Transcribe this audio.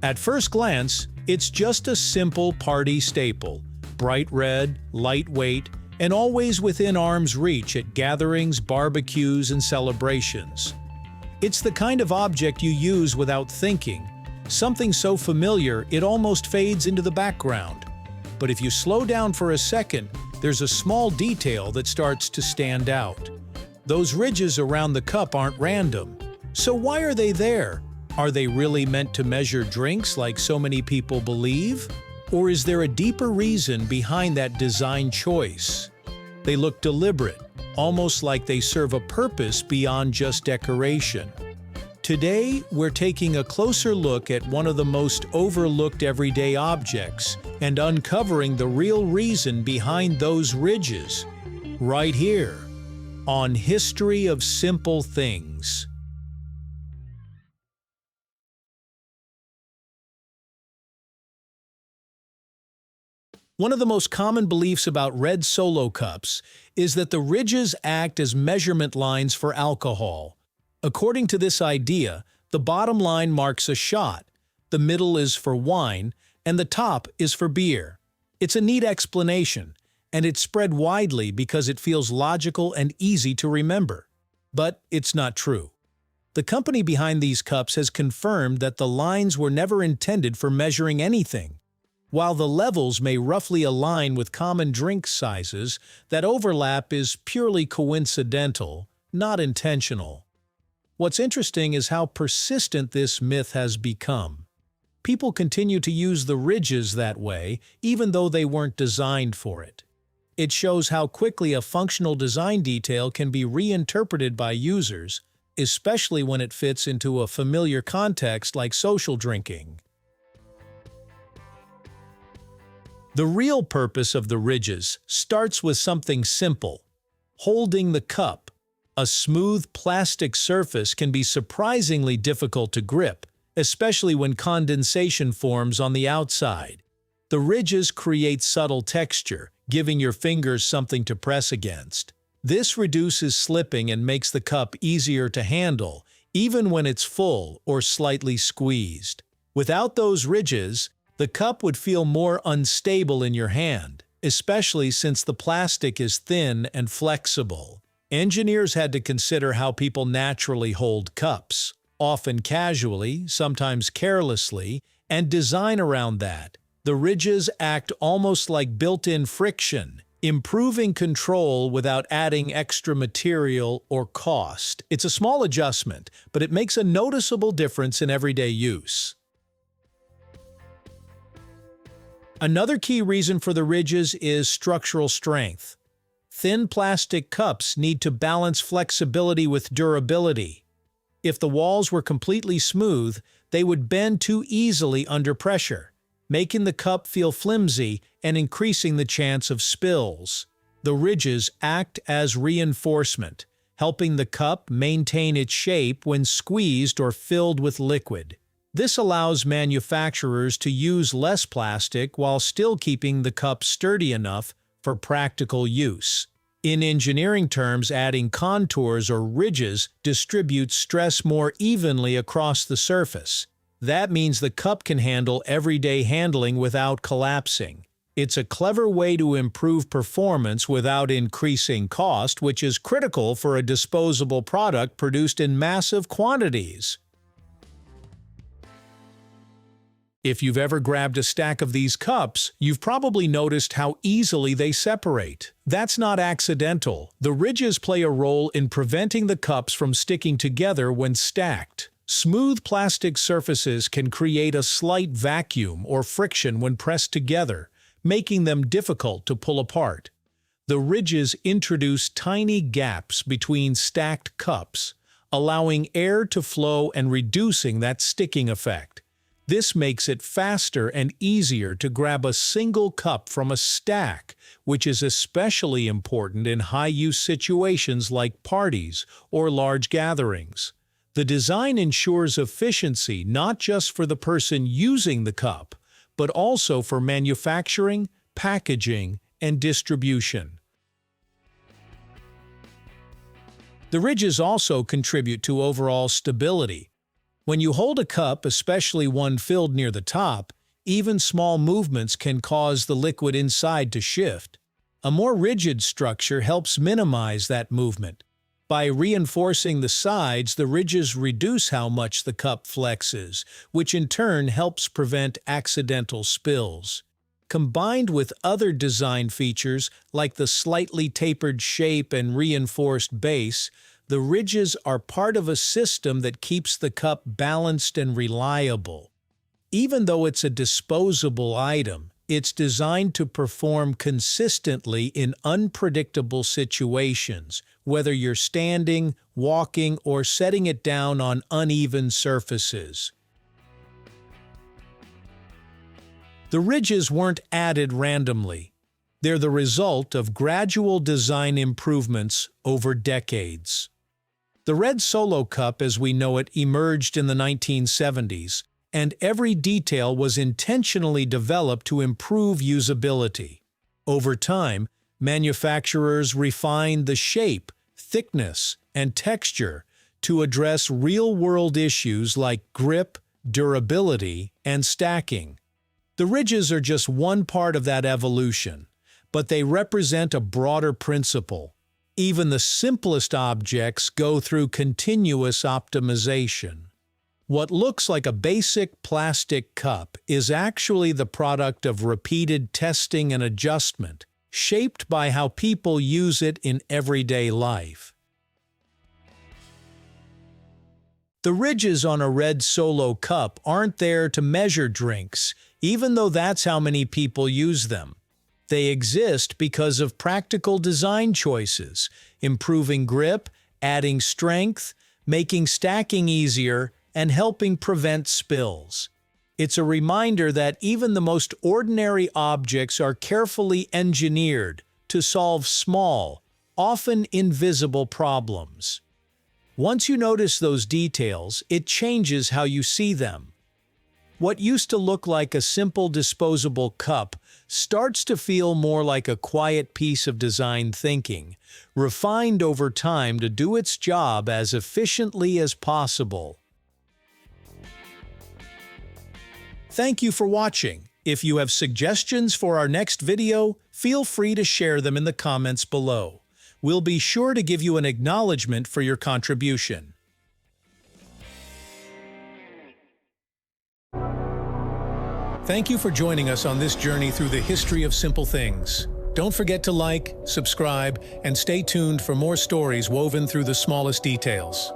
At first glance, it's just a simple party staple, bright red, lightweight, and always within arm's reach at gatherings, barbecues, and celebrations. It's the kind of object you use without thinking, something so familiar it almost fades into the background. But if you slow down for a second, there's a small detail that starts to stand out. Those ridges around the cup aren't random. So why are they there? Are they really meant to measure drinks like so many people believe? Or is there a deeper reason behind that design choice? They look deliberate, almost like they serve a purpose beyond just decoration. Today, we're taking a closer look at one of the most overlooked everyday objects and uncovering the real reason behind those ridges, right here, on History of Simple Things. One of the most common beliefs about red Solo cups is that the ridges act as measurement lines for alcohol. According to this idea, the bottom line marks a shot, the middle is for wine, and the top is for beer. It's a neat explanation, and it's spread widely because it feels logical and easy to remember. But it's not true. The company behind these cups has confirmed that the lines were never intended for measuring anything. While the levels may roughly align with common drink sizes, that overlap is purely coincidental, not intentional. What's interesting is how persistent this myth has become. People continue to use the ridges that way, even though they weren't designed for it. It shows how quickly a functional design detail can be reinterpreted by users, especially when it fits into a familiar context like social drinking. The real purpose of the ridges starts with something simple: holding the cup. A smooth plastic surface can be surprisingly difficult to grip, especially when condensation forms on the outside. The ridges create subtle texture, giving your fingers something to press against. This reduces slipping and makes the cup easier to handle, even when it's full or slightly squeezed. Without those ridges, the cup would feel more unstable in your hand, especially since the plastic is thin and flexible. Engineers had to consider how people naturally hold cups, often casually, sometimes carelessly, and design around that. The ridges act almost like built-in friction, improving control without adding extra material or cost. It's a small adjustment, but it makes a noticeable difference in everyday use. Another key reason for the ridges is structural strength. Thin plastic cups need to balance flexibility with durability. If the walls were completely smooth, they would bend too easily under pressure, making the cup feel flimsy and increasing the chance of spills. The ridges act as reinforcement, helping the cup maintain its shape when squeezed or filled with liquid. This allows manufacturers to use less plastic while still keeping the cup sturdy enough for practical use. In engineering terms, adding contours or ridges distributes stress more evenly across the surface. That means the cup can handle everyday handling without collapsing. It's a clever way to improve performance without increasing cost, which is critical for a disposable product produced in massive quantities. If you've ever grabbed a stack of these cups, you've probably noticed how easily they separate. That's not accidental. The ridges play a role in preventing the cups from sticking together when stacked. Smooth plastic surfaces can create a slight vacuum or friction when pressed together, making them difficult to pull apart. The ridges introduce tiny gaps between stacked cups, allowing air to flow and reducing that sticking effect. This makes it faster and easier to grab a single cup from a stack, which is especially important in high-use situations like parties or large gatherings. The design ensures efficiency not just for the person using the cup, but also for manufacturing, packaging, and distribution. The ridges also contribute to overall stability. When you hold a cup, especially one filled near the top, even small movements can cause the liquid inside to shift. A more rigid structure helps minimize that movement. By reinforcing the sides, the ridges reduce how much the cup flexes, which in turn helps prevent accidental spills. Combined with other design features like the slightly tapered shape and reinforced base, the ridges are part of a system that keeps the cup balanced and reliable. Even though it's a disposable item, it's designed to perform consistently in unpredictable situations, whether you're standing, walking, or setting it down on uneven surfaces. The ridges weren't added randomly. They're the result of gradual design improvements over decades. The red Solo Cup as we know it emerged in the 1970s, and every detail was intentionally developed to improve usability. Over time, manufacturers refined the shape, thickness, and texture to address real-world issues like grip, durability, and stacking. The ridges are just one part of that evolution, but they represent a broader principle. Even the simplest objects go through continuous optimization. What looks like a basic plastic cup is actually the product of repeated testing and adjustment, shaped by how people use it in everyday life. The ridges on a red Solo Cup aren't there to measure drinks, even though that's how many people use them. They exist because of practical design choices, improving grip, adding strength, making stacking easier, and helping prevent spills. It's a reminder that even the most ordinary objects are carefully engineered to solve small, often invisible problems. Once you notice those details, it changes how you see them. What used to look like a simple disposable cup starts to feel more like a quiet piece of design thinking, refined over time to do its job as efficiently as possible. Thank you for watching. If you have suggestions for our next video, feel free to share them in the comments below. We'll be sure to give you an acknowledgement for your contribution. Thank you for joining us on this journey through the history of simple things. Don't forget to like, subscribe, and stay tuned for more stories woven through the smallest details.